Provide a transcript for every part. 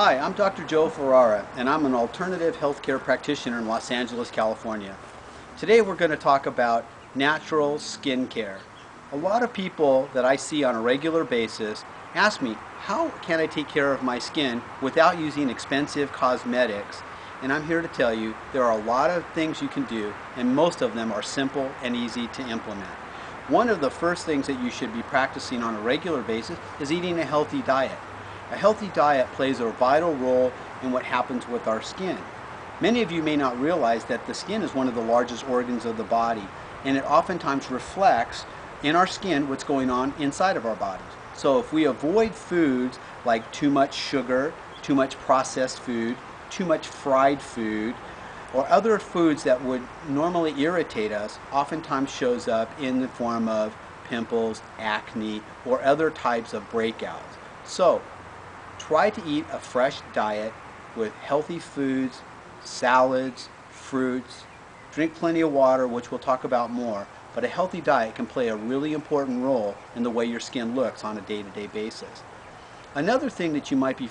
Hi, I'm Dr. Joe Ferrara, and I'm an alternative healthcare practitioner in Los Angeles, California. Today we're going to talk about natural skincare. A lot of people that I see on a regular basis ask me, how can I take care of my skin without using expensive cosmetics? And I'm here to tell you there are a lot of things you can do, and most of them are simple and easy to implement. One of the first things that you should be practicing on a regular basis is eating a healthy diet. A healthy diet plays a vital role in what happens with our skin. Many of you may not realize that the skin is one of the largest organs of the body, and it oftentimes reflects in our skin what's going on inside of our bodies. So if we avoid foods like too much sugar, too much processed food, too much fried food, or other foods that would normally irritate us, oftentimes shows up in the form of pimples, acne, or other types of breakouts. So try to eat a fresh diet with healthy foods, salads, fruits, drink plenty of water, which we'll talk about more, but a healthy diet can play a really important role in the way your skin looks on a day-to-day basis. Another thing that you might be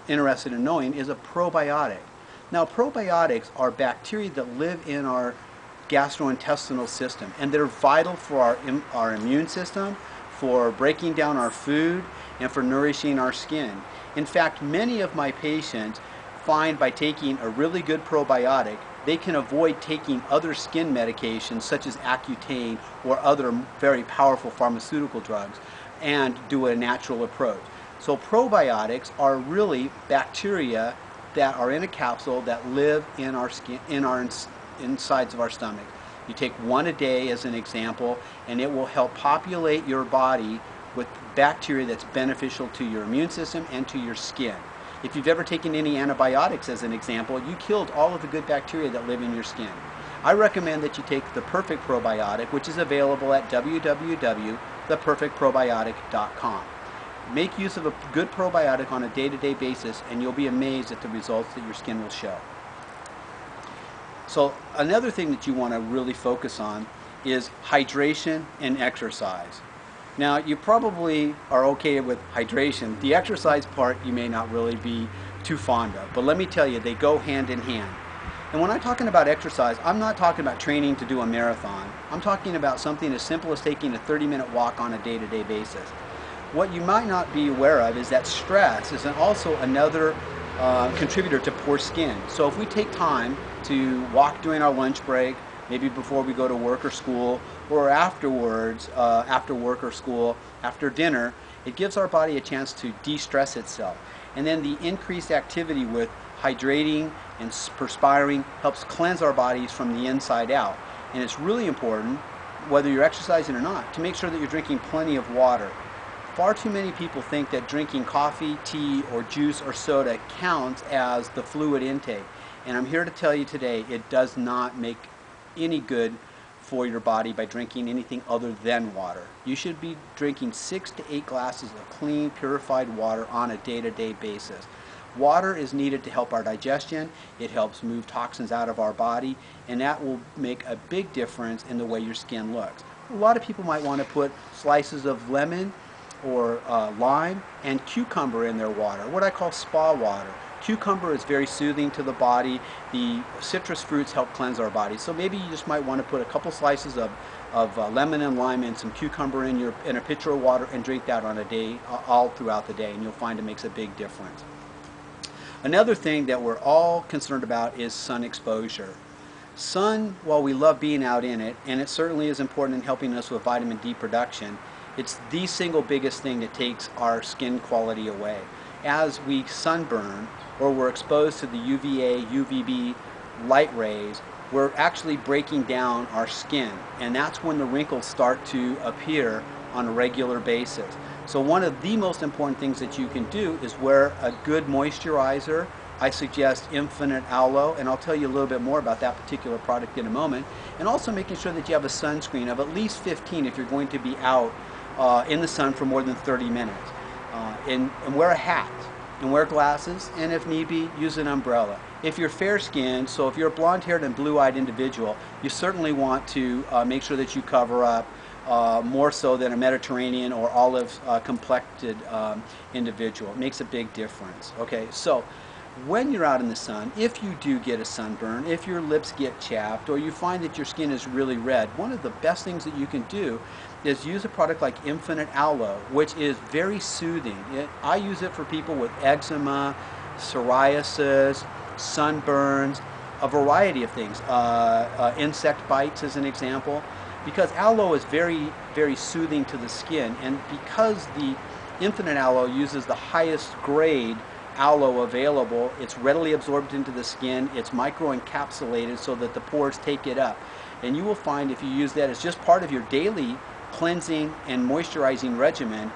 interested in knowing is a probiotic. Now, probiotics are bacteria that live in our gastrointestinal system, and they're vital for our immune system, for breaking down our food, and for nourishing our skin. In fact, many of my patients find by taking a really good probiotic, they can avoid taking other skin medications such as Accutane or other very powerful pharmaceutical drugs and do a natural approach. So probiotics are really bacteria that are in a capsule that live in our skin, in our insides of our stomach. You take one a day as an example, and it will help populate your body with bacteria that's beneficial to your immune system and to your skin. If you've ever taken any antibiotics as an example, you killed all of the good bacteria that live in your skin. I recommend that you take the Perfect Probiotic, which is available at www.theperfectprobiotic.com. Make use of a good probiotic on a day-to-day basis, and you'll be amazed at the results that your skin will show. So another thing that you want to really focus on is hydration and exercise. Now, you probably are okay with hydration. The exercise part you may not really be too fond of, but let me tell you, they go hand in hand. And when I'm talking about exercise, I'm not talking about training to do a marathon. I'm talking about something as simple as taking a 30-minute walk on a day-to-day basis. What you might not be aware of is that stress is also another contributor to poor skin. So if we take time to walk during our lunch break, maybe before we go to work or school, or afterwards, after work or school, after dinner, it gives our body a chance to de-stress itself. And then the increased activity with hydrating and perspiring helps cleanse our bodies from the inside out. And it's really important, whether you're exercising or not, to make sure that you're drinking plenty of water. Far too many people think that drinking coffee, tea, or juice or soda counts as the fluid intake. And I'm here to tell you today, it does not make any good for your body by drinking anything other than water. You should be drinking 6 to 8 glasses of clean, purified water on a day-to-day basis. Water is needed to help our digestion. It helps move toxins out of our body, and that will make a big difference in the way your skin looks. A lot of people might want to put slices of lemon or lime and cucumber in their water, what I call spa water. Cucumber is very soothing to the body. The citrus fruits help cleanse our body. So maybe you just might want to put a couple slices of lemon and lime and some cucumber in a pitcher of water and drink that on a day, all throughout the day, and you'll find it makes a big difference. Another thing that we're all concerned about is sun exposure. Sun, while we love being out in it, and it certainly is important in helping us with vitamin D production, it's the single biggest thing that takes our skin quality away. As we sunburn, or we're exposed to the UVA, UVB light rays, we're actually breaking down our skin, and that's when the wrinkles start to appear on a regular basis. So one of the most important things that you can do is wear a good moisturizer. I suggest Infinite Aloe, and I'll tell you a little bit more about that particular product in a moment. And also making sure that you have a sunscreen of at least 15 if you're going to be out in the sun for more than 30 minutes. And wear a hat, and wear glasses, and if need be, use an umbrella. If you're fair-skinned, so if you're a blonde-haired and blue-eyed individual, you certainly want to make sure that you cover up more so than a Mediterranean or olive complected individual. It makes a big difference. Okay, so when you're out in the sun, if you do get a sunburn, if your lips get chapped, or you find that your skin is really red, one of the best things that you can do is use a product like Infinite Aloe, which is very soothing. I use it for people with eczema, psoriasis, sunburns, a variety of things. Insect bites is an example, because aloe is very, very soothing to the skin, and because the Infinite Aloe uses the highest grade aloe available, it's readily absorbed into the skin, it's microencapsulated so that the pores take it up. And you will find if you use that as just part of your daily cleansing and moisturizing regimen,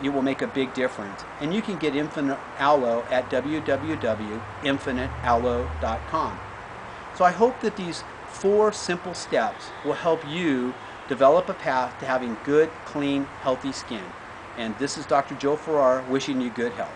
it will make a big difference. And you can get Infinite Aloe at www.infinitealoe.com. So I hope that these 4 simple steps will help you develop a path to having good, clean, healthy skin. And this is Dr. Joe Ferrara wishing you good health.